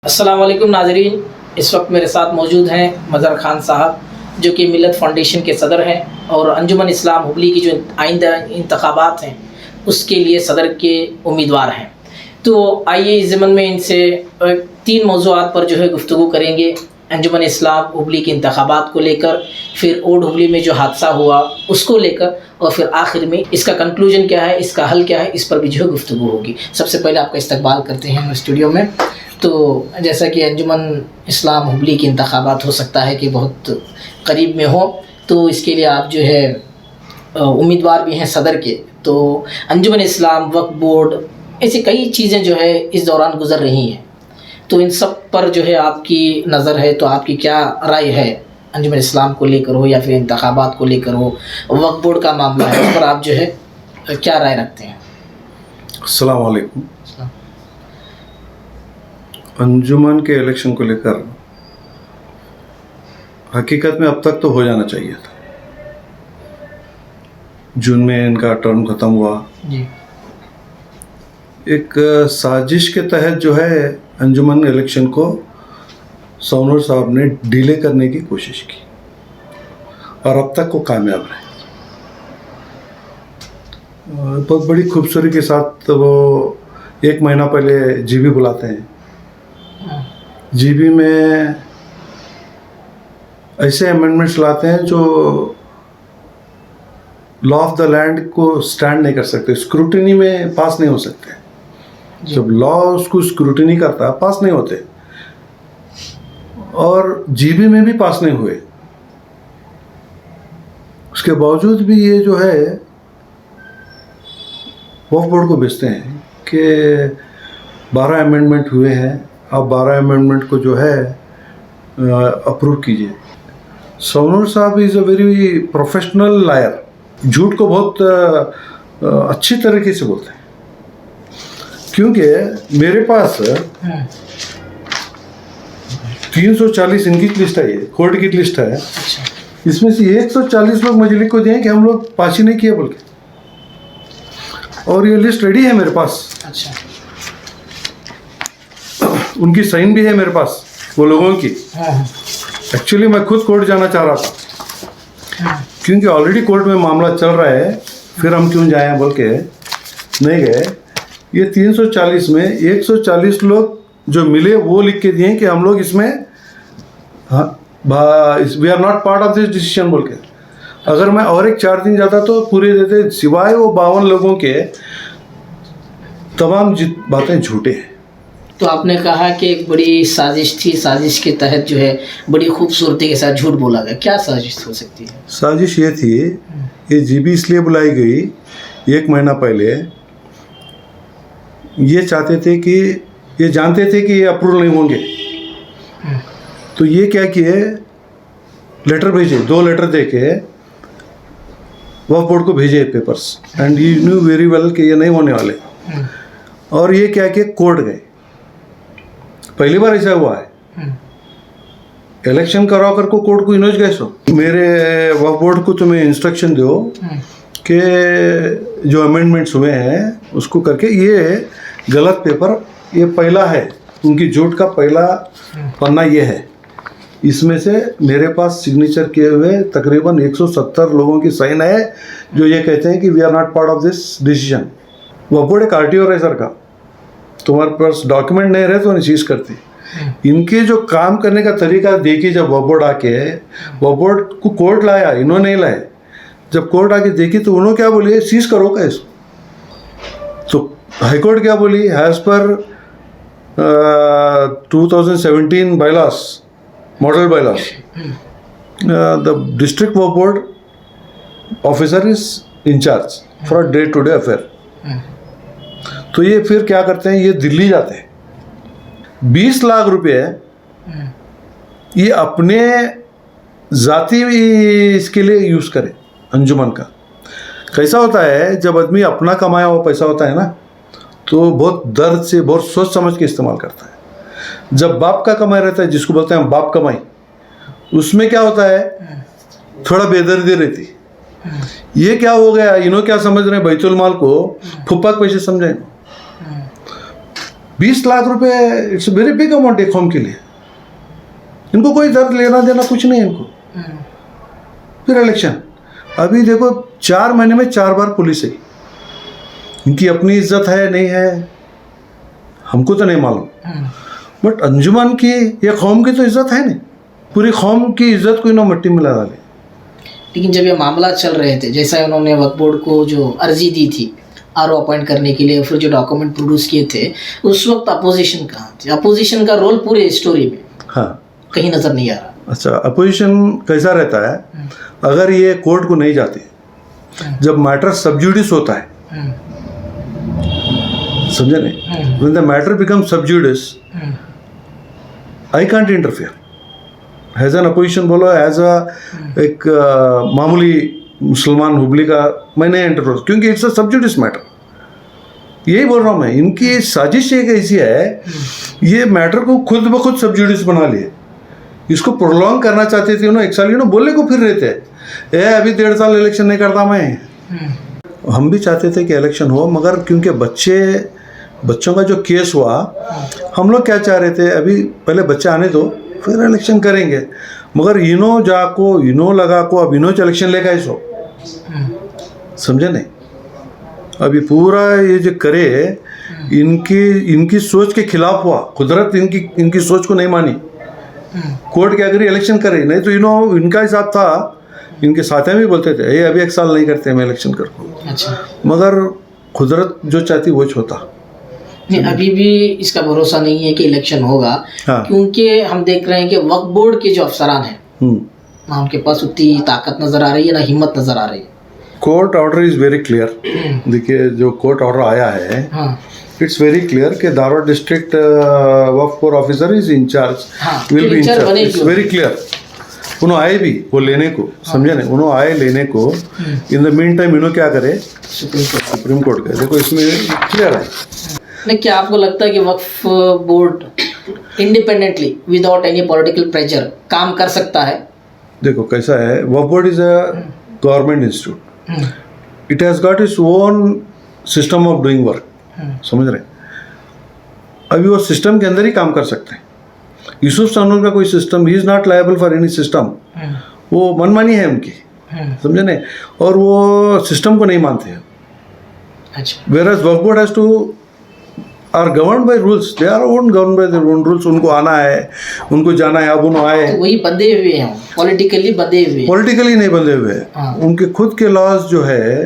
अस्सलाम वालेकुम नाज़रीन। इस वक्त मेरे साथ मौजूद हैं मज़हर खान साहब, जो कि मिल्लत फाउंडेशन के सदर हैं और अंजुमन इस्लाम हुबली की जो आइंदा इंतखाबात हैं उसके लिए सदर के उम्मीदवार हैं। तो आइए इस ज़मन में इनसे 3 मौज़ूआत पर जो है गुफ्तगू करेंगे। अंजुमन इस्लाम हुबली के इंतखाबात को लेकर, फिर ओल्ड हुबली में जो हादसा हुआ उसको लेकर, और फिर आखिर में इसका कंक्लूजन क्या है, इसका हल क्या है, इस पर भी जो है गुफ्तगू होगी। सबसे पहले आपका इस्तकबाल करते हैं स्टूडियो में। तो जैसा कि अंजुमन इस्लाम हुबली के इंतखाबात हो सकता है कि बहुत करीब में हो, तो इसके लिए आप जो है उम्मीदवार भी हैं सदर के। तो अंजुमन इस्लाम, वक्फ बोर्ड, ऐसी कई चीज़ें जो है इस दौरान गुजर रही हैं, तो इन सब पर जो है आपकी नज़र है, तो आपकी क्या राय है? अंजुमन इस्लाम को लेकर हो या फिर इंतखाबात को लेकर हो, वक्फ बोर्ड का मामला है, उस पर आप जो है क्या राय रखते हैं? अस्सलाम वालेकुम। अंजुमन के इलेक्शन को लेकर हकीकत में अब तक तो हो जाना चाहिए था। जून में इनका टर्म ख़त्म हुआ जी। एक साजिश के तहत जो है अंजुमन इलेक्शन को सोनूर साहब ने डिले करने की कोशिश की और अब तक वो कामयाब रहे। बहुत बड़ी खूबसूरती के साथ वो 1 महीना पहले जीबी बुलाते हैं। जीबी में ऐसे अमेंडमेंट्स लाते हैं जो लॉ ऑफ द लैंड को स्टैंड नहीं कर सकते, स्क्रूटिनी में पास नहीं हो सकते। जब लॉ उसको स्क्रूटिनी करता पास नहीं होते, और जीबी में भी पास नहीं हुए। उसके बावजूद भी ये जो है वक्फ बोर्ड को भेजते हैं कि 12 अमेंडमेंट हुए हैं, अब 12 अमेंडमेंट को जो है अप्रूव कीजिए। सोनूर साहब is a very professional liar. झूठ को बहुत अच्छी तरीके से बोलते हैं, क्योंकि मेरे पास 340 इनकी लिस्ट है, ये कोर्ट की लिस्ट है। इसमें से 140 लोग मुझे लिख को दिए कि हम लोग पास ही नहीं किए बोल के, और ये लिस्ट रेडी है मेरे पास। अच्छा। उनकी साइन भी है मेरे पास वो लोगों की। एक्चुअली मैं खुद कोर्ट जाना चाह रहा था, क्योंकि ऑलरेडी कोर्ट में मामला चल रहा है, फिर हम क्यों जाएं बोल के नहीं गए। ये 340 में 140 लोग जो मिले वो लिख के दिए कि हम लोग इसमें we are not part of this decision बोल के। अगर मैं और एक 4 दिन जाता तो पूरे देते, सिवाय वो 52 लोगों के तमाम बातें झूठे हैं। तो आपने कहा कि एक बड़ी साजिश थी, साजिश के तहत जो है बड़ी खूबसूरती के साथ झूठ बोला गया। क्या साजिश हो सकती है? साजिश ये थी, ये जीबी इसलिए बुलाई गई 1 महीना पहले। ये चाहते थे कि, ये जानते थे कि ये अप्रूवल नहीं होंगे, तो ये क्या किए, लेटर भेजे, 2 लेटर दे के वक्फ बोर्ड को भेजे papers, and you new very well कि ये नहीं होने वाले। और ये क्या किए, कोर्ट गए। पहली बार ऐसा हुआ है, इलेक्शन करवा कर को कोर्ट को इनोज गए। सो मेरे वक्फ बोर्ड को तुम्हें इंस्ट्रक्शन दो कि जो अमेंडमेंट्स हुए हैं उसको करके, ये गलत पेपर, ये पहला है उनकी झूठ का पहला पन्ना ये है। इसमें से मेरे पास सिग्नेचर किए हुए तकरीबन 170 लोगों की साइन है जो ये कहते हैं कि we are not part of this decision. Waqf board एक आरटीओ है सर का, तुम्हारे पास डॉक्यूमेंट नहीं रहे तो नहीं चीज़ करती। इनके जो काम करने का तरीका देखिए, जब वक्फ बोर्ड आके वक्फ बोर्ड को कोर्ट लाया, इन्होंने नहीं लाए। जब कोर्ट आके देखी तो उन्होंने क्या बोली, सीज करो का इसको। तो हाईकोर्ट क्या बोली, हैज़ पर 2017 bylaws, model bylaws, the district Waqf board officer is in charge for day to day affair. तो ये फिर क्या करते हैं, ये दिल्ली जाते हैं, 20 लाख रुपए ये अपने जाती इसके लिए यूज़ करें। अंजुमन का कैसा होता है, जब आदमी अपना कमाया हुआ पैसा होता है ना, तो बहुत दर्द से, बहुत सोच समझ के इस्तेमाल करता है। जब बाप का कमाई रहता है, जिसको बोलते हैं बाप कमाई, उसमें क्या होता है, थोड़ा बेदर्दी रहती। ये क्या हो गया, इन्हों क्या समझ रहे हैं, बैतुल माल को फुप्पा के पैसे समझे। 20 लाख रुपए इट्स वेरी बिग अमाउंट एक होम के लिए। इनको कोई दर्द लेना देना कुछ नहीं है इनको। फिर इलेक्शन, अभी देखो 4 महीने में 4 बार पुलिस आई। इनकी अपनी इज्जत है नहीं है हमको तो नहीं मालूम, बट अंजुमन की या कौम की तो इज्जत है नहीं। पूरी कौम की इज्जत को इन्होंने मिट्टी मिला डाली। लेकिन जब ये मामला चल रहे थे, जैसा उन्होंने वक्फ बोर्ड को जो अर्जी दी थी आरओ अपॉइंट करने के लिए, फिर जो डॉक्यूमेंट प्रोड्यूस किए थे, उस वक्त अपोजिशन कहाँ थी? अपोजिशन का रोल पूरे स्टोरी में हाँ कहीं नजर नहीं आ रहा। अच्छा, अपोजिशन कैसा रहता है? अगर ये कोर्ट को नहीं जाते, जब मैटर सबजुडिस होता है, समझे नहीं, when the matter become sub judice I can't interfere as an opposition. बोलो एज अ एक मामूली मुसलमान हुबली का मैं नहीं इंटरफियर, क्योंकि इट्स अ सबजुडिस मैटर। यही बोल रहा हूँ मैं, इनकी साजिश एक ऐसी है, ये मैटर को खुद ब खुद सबजुडिस बना लिए। इसको प्रोलॉन्ग करना चाहते थे उन्होंने। 1 साल बोलने को फिर रहे थे, अभी 1.5 साल इलेक्शन नहीं करता मैं। हम भी चाहते थे कि इलेक्शन हो, मगर क्योंकि बच्चों का जो केस हुआ, हम लोग क्या चाह रहे थे, अभी पहले बच्चे आने दो फिर इलेक्शन करेंगे। मगर इनो लगा को अब इनो इलेक्शन लेगा इसो, समझे नहीं। अभी पूरा ये जो करे, इनकी सोच के खिलाफ हुआ। कुदरत इनकी सोच को नहीं मानी। कोर्ट क्या करी, इलेक्शन करे। नहीं तो इनका हिसाब था, इनके साथियाँ भी बोलते थे ये अभी 1 साल नहीं करते मैं इलेक्शन कर। अच्छा, मगर कुदरत जो चाहती वो होता नहीं। अभी भी इसका भरोसा नहीं है कि इलेक्शन होगा। हाँ। क्योंकि हम देख रहे हैं कि वक्फ बोर्ड के जो अफसरान हैं, ना उनके पास उतनी ताकत नजर आ रही है, ना हिम्मत नजर आ रही है। Court order is very clear. देखिए जो कोर्ट ऑर्डर आया है, हाँ, इट्स वेरी क्लियर कि Dharwad district Waqf board officer is in charge, will be in charge. It's very clear. उन्होंने आए भी वो लेने को, समझे नहीं, उन्होंने आए लेने को। इन द मीन टाइम इन्होंने क्या करे, सुप्रीम कोर्ट गए। देखो इसमें क्लियर है। नहीं, क्या आपको लगता है कि Waqf board independently without any political pressure काम कर सकता है? देखो कैसा है, Waqf board is a government institute. It has got its own system of doing work, समझ रहे। अभी वो सिस्टम के अंदर ही काम कर सकते हैं। यूसुफ सानूर का कोई system, he is not liable for any system. वो मनमानी है उनकी, समझे नहीं, और वो सिस्टम को नहीं मानते हैं। अच्छा, whereas Waqf board has to are govern by rules, they are own govern by their own rules. उनको आना है, उनको जाना है। अब उन्होंने आए, तो वही बंधे हुए हैं, पॉलिटिकली बंधे हुए। पॉलिटिकली नहीं बंधे हुए हैं। हाँ। उनके खुद के लॉज जो है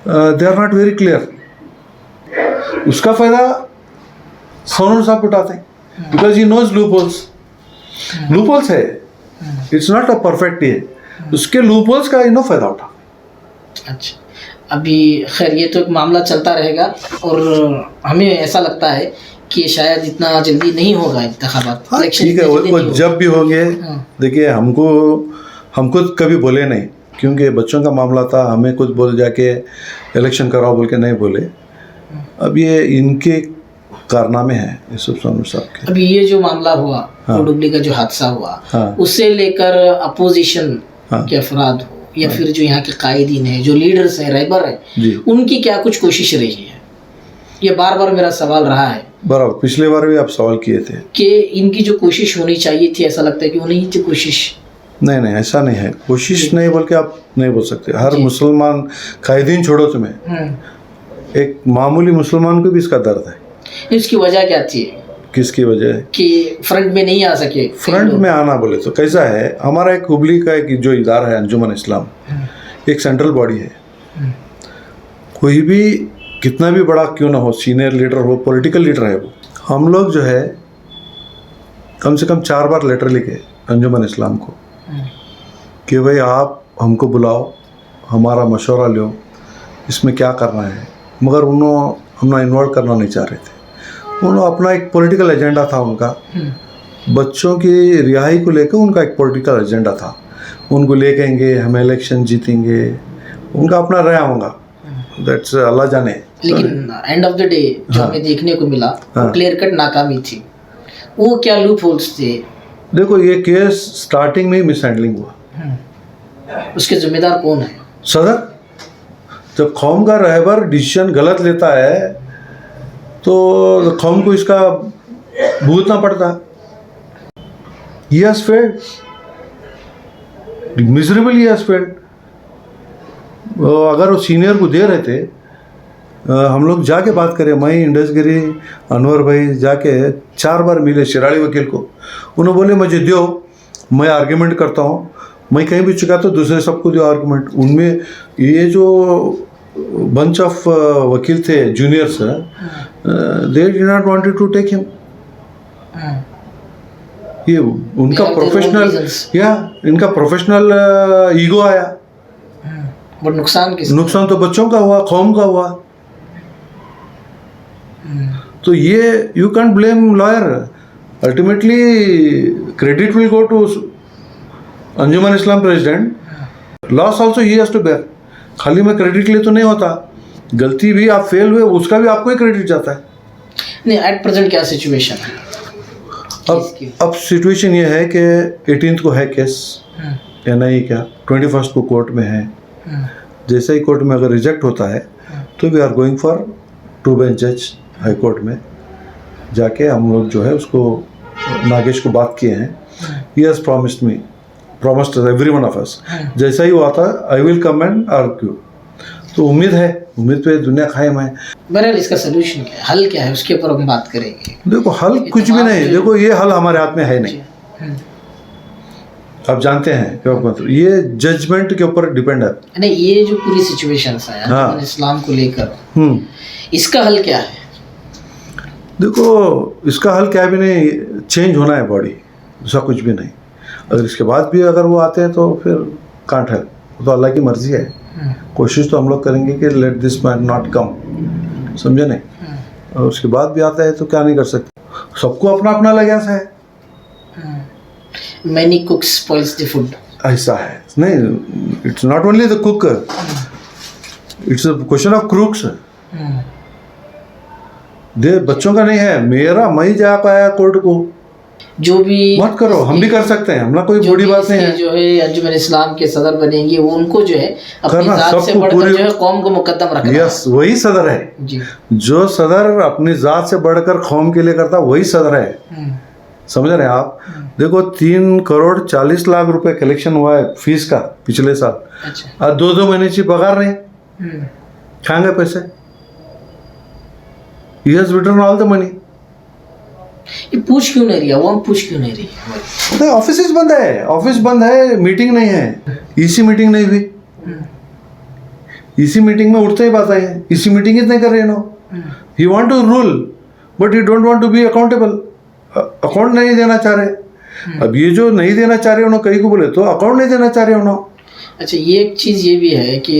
they are not very clear. उसका फायदा सोनू साहब उठाते हैं, बिकॉज ही नोज लूपहोल्स है। इट्स नॉट अ परफेक्ट ये, उसके लूपहोल्स का इनो फायदा उठा। अच्छा, अभी खैर ये तो एक मामला चलता रहेगा, और हमें ऐसा लगता है कि शायद इतना जल्दी नहीं होगा इंतखाबात। हाँ, ठीक है, वो जब भी होंगे। देखिए हम खुद कभी बोले नहीं, क्योंकि बच्चों का मामला था। हमें कुछ बोल जाके इलेक्शन कराओ बोल के नहीं बोले। अब ये इनके कारनामे हैं यूसुफ सानू साहब के। अभी ये जो मामला हुआ, डुबली का जो हादसा हुआ, उससे लेकर अपोजिशन के अफराद हो या फिर जो यहाँ के कायदीन है, जो लीडर्स हैं, रहबर हैं, उनकी क्या कुछ कोशिश रही है? ये बार बार मेरा सवाल रहा है। बराबर, पिछले बार भी आप सवाल किए थे कि इनकी जो कोशिश होनी चाहिए थी, ऐसा लगता है कि वो नहीं थी कोशिश। नहीं, ऐसा नहीं है। कोशिश नहीं बोल के आप नहीं बोल सकते। हर मुसलमान, कायदीन छोड़ो तुम्हें, एक मामूली मुसलमान को भी इसका दर्द है। इसकी वजह क्या थी? किसकी वजह? कि फ्रंट में नहीं आ सके। फ्रंट में आना बोले तो कैसा है, हमारा एक हुबली का एक जो इदारा है अंजुमन इस्लाम, एक सेंट्रल बॉडी है। कोई भी कितना भी बड़ा क्यों ना हो, सीनियर लीडर हो, पॉलिटिकल लीडर है वो, हम लोग जो है कम से कम 4 बार लेटर लिखे अंजुमन इस्लाम को कि भाई आप हमको बुलाओ, हमारा मशवरा लो, इसमें क्या करना है। मगर उन्होंने हमने इन्वॉल्व करना नहीं चाह रहे थे। उन्होंने अपना एक पॉलिटिकल एजेंडा था उनका, बच्चों की रिहाई को लेकर उनका एक पॉलिटिकल एजेंडा था। उनको लेकेंगे, हम इलेक्शन जीतेंगे, उनका अपना रहा होगा। दैट्स अल्लाह जाने। लेकिन एंड ऑफ द डे जो हमें देखने को मिला, क्लियर कट नाकामी थी। वो क्या लूप होल्स थे? देखो ये केस स्टार्टिंग में ही मिसहैंडलिंग हुआ। उसके जिम्मेदार कौन है? सदर। जब कौम का रहबर डिसीजन गलत लेता है तो कौम को इसका भुगतना पड़ता। He has failed miserable, he has failed. अगर वो सीनियर को दे रहे थे, हम लोग जाके बात करें, मैं इंडसगिरी अनवर भाई जाके 4 बार मिले शिराड़ी वकील को। उन्होंने बोले मुझे दो, मैं आर्ग्यूमेंट करता हूँ। मैं कहीं भी चुका तो दूसरे सबको दो आर्ग्यूमेंट। उनमें ये जो बंच ऑफ वकील थे juniors, they did not wanted to take him. ये उनका प्रोफेशनल इनका प्रोफेशनल ईगो आया। बट नुकसान तो बच्चों का हुआ, कौम का हुआ। तो ये you can't blame lawyer. Ultimately credit will go to Anjuman Islam president. Loss also he has to bear. खाली मैं क्रेडिट लिए तो नहीं होता, गलती भी आप फेल हुए उसका भी आपको ही क्रेडिट जाता है। नहीं, एट प्रेजेंट क्या सिचुएशन है? अब सिचुएशन ये है कि 18th को है केस, या नहीं क्या 21st को कोर्ट में है। जैसे ही कोर्ट में अगर रिजेक्ट होता है तो we are going for 2 bench जज हाई कोर्ट में जाके हम लोग जो है उसको नागेश को बात किए हैं। He has promised every one of us, जैसा ही वो आता I will come and argue. तो उम्मीद पे दुनिया कायम है। बहरहाल इसका सोल्यूशन क्या है, हल क्या है, उसके ऊपर हम बात करेंगे। देखो हल कुछ भी नहीं, देखो ये हल हमारे हाथ में है नहीं। आप जानते हैं क्या मतलब, ये जजमेंट के ऊपर डिपेंड है। नहीं, ये जो पूरी सिचुएशन है हाँ। इस्लाम को लेकर, इसका हल क्या है? देखो इसका हल क्या भी नहीं, चेंज होना है बॉडी, दूसरा कुछ भी नहीं। अगर इसके बाद भी अगर वो आते हैं तो फिर कांट है, तो अल्लाह की मर्जी है। कोशिश तो हम लोग करेंगे कि let this man not come, समझे नहीं। और उसके बाद भी आता है तो क्या नहीं कर सकते, सबको अपना अपना लगास है। Many cooks spoils the food. ऐसा है नहीं, it's not only the cook, it's a question of crooks. दे बच्चों का नहीं है, मेरा मैं जा पाया कोर्ट को, जो भी मत करो, हम भी कर सकते हैं, हमला कोई बड़ी बात नहीं है। जो है अंजुमन इस्लाम के सदर बनेंगे, वो उनको जो है अपनी जात से बढ़कर जो है कौम को मुकद्दम रखना। यस, वही सदर है जी। जो सदर अपनी जात से बढ़कर कौम के लिए करता वही सदर है। समझ रहे हैं आप? देखो 3 करोड़ 40 लाख रुपए कलेक्शन हुआ है फीस का पिछले साल। अच्छा। और 2 महीने की पगार नहीं, खाएंगे पैसे। He has written all the money. ये पूछ क्यों नहीं रही है, वो हम पूछ क्यों नहीं रही है? तो ऑफिस बंद है, मीटिंग नहीं है, ईसी मीटिंग नहीं हुई। ईसी मीटिंग में उठते ही बात आई है, ईसी मीटिंग नहीं कर रहे no. He want to rule but he don't want to be accountable. Account नहीं देना चाह रहे। अब ये जो नहीं देना चाह रहे उन्होंने कहीं को बोले तो अकाउंट नहीं देना चाह रहे उन्होंने। अच्छा, ये एक चीज़ ये भी है कि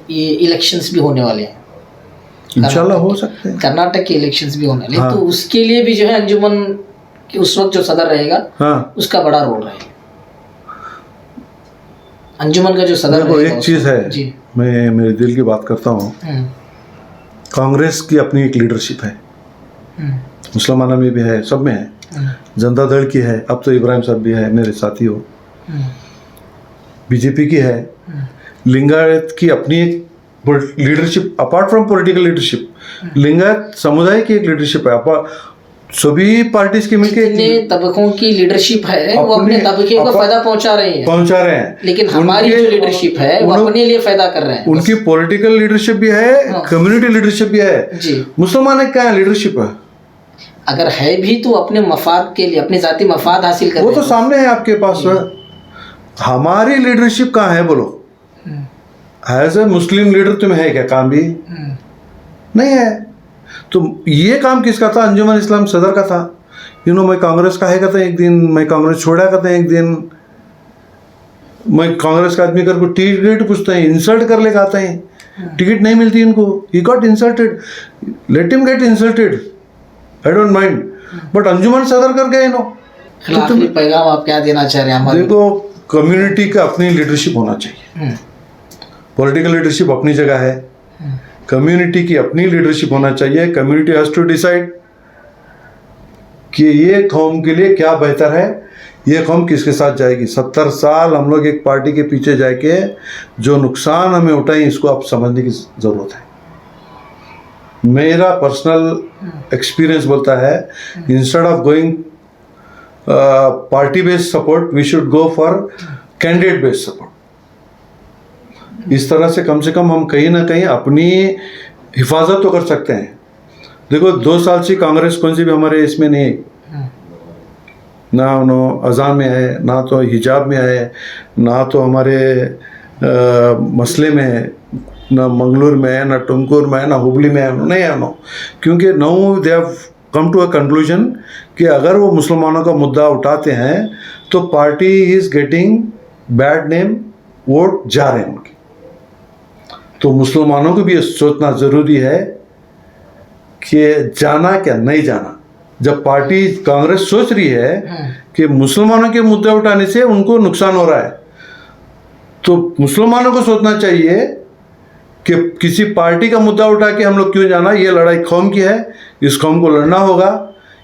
ये इलेक्शंस भी होने वाले हैं, इंशाल्लाह हो सकते हैं। कर्नाटक के इलेक्शंस भी होने वाले। हाँ। तो उसके लिए भी जो है अंजुमन कि उस वक्त जो सदर रहेगा, हाँ, उसका बड़ा रोल रहेगा। अंजुमन का जो सदर देखो एक चीज़ है जी, मैं मेरे दिल की बात करता हूँ। कांग्रेस की अपनी एक लीडरशिप है, मुसलमानों में भी है, सब में है। जनता दल की है, अब तो इब्राहिम साहब भी है मेरे साथी हो। बीजेपी की है, लिंगायत की अपनी एक leadership, apart from political leadership, Lingayat समुदाय की एक लीडरशिप है। सभी पार्टीज के मिलकर तबकों की लीडरशिप है, वो अपने तबके को फायदा पहुंचा रहे हैं। लेकिन हमारी जो लीडरशिप है वो अपने लिए फायदा कर रहे हैं। उनकी पॉलिटिकल लीडरशिप भी है, कम्युनिटी लीडरशिप भी है जी। मुसलमान क्या लीडरशिप है, अगर है भी तो अपने मफाद के लिए, अपने जाती मफाद हासिल कर, वो तो सामने है आपके पास। हमारी लीडरशिप कहाँ है बोलो? एज ए मुस्लिम लीडर तुम्हें है क्या काम भी? नहीं है। तो ये काम किसका था? अंजुमन इस्लाम सदर का था। मैं कांग्रेस का है कहते हैं एक दिन, मैं कांग्रेस छोड़ा कहते हैं एक दिन, मैं कांग्रेस का आदमी कर टिकट पूछते हैं, इंसल्ट कर ले कहते हैं, टिकट नहीं मिलती इनको। He got insulted, let him get insulted, I don't mind, but अंजुमन सदर कर गए तो पैगाम आप क्या देना चाह रहे हैं? देखो कम्युनिटी का अपनी लीडरशिप होना चाहिए। पॉलिटिकल लीडरशिप अपनी जगह है, कम्युनिटी की अपनी लीडरशिप होना चाहिए। कम्युनिटी हैज टू डिसाइड कि ये कौम के लिए क्या बेहतर है, ये कौम किसके साथ जाएगी। 70 साल हम लोग एक पार्टी के पीछे जाके जो नुकसान हमें उठाए, इसको अब समझने की ज़रूरत है। मेरा पर्सनल एक्सपीरियंस बोलता है, instead of going party based support, we should go for candidate based support. इस तरह से कम हम कहीं ना कहीं अपनी हिफाजत तो कर सकते हैं। देखो 2 साल से कांग्रेस कौन सी भी हमारे इसमें नहीं है, ना उन्होंने अजान में आए, ना तो हिजाब में आए, ना तो हमारे मसले में है, ना मंगलूर में है, ना टुमकुर में है, ना हुबली में है, नहीं है नो। क्योंकि no they have come to a conclusion कि अगर वो मुसलमानों का मुद्दा उठाते हैं तो party is getting bad name, vote जा रहे हैं उनके। तो मुसलमानों को भी ये सोचना ज़रूरी है कि जाना क्या नहीं जाना। जब पार्टी कांग्रेस सोच रही है कि मुसलमानों के मुद्दे उठाने से उनको नुकसान हो रहा है, तो मुसलमानों को सोचना चाहिए कि किसी पार्टी का मुद्दा उठा के हम लोग क्यों जाना। ये लड़ाई कौम की है, इस कौम को लड़ना होगा।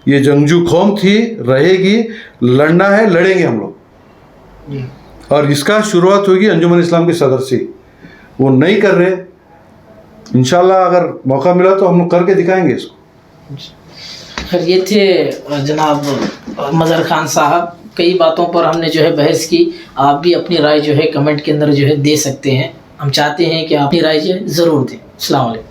ये जंगजू कौम थी, रहेगी, लड़ना है, लड़ेंगे हम लोग। और इसका शुरुआत होगी अंजुमन इस्लाम के सदर से। वो नहीं कर रहे, इंशाल्लाह अगर मौका मिला तो हम लोग करके दिखाएंगे इसको। फिर ये थे जनाब मज़हर खान साहब। कई बातों पर हमने जो है बहस की। आप भी अपनी राय जो है कमेंट के अंदर जो है दे सकते हैं। हम चाहते हैं कि आप अपनी राय जो है ज़रूर दें। अस्सलाम वालेकुम।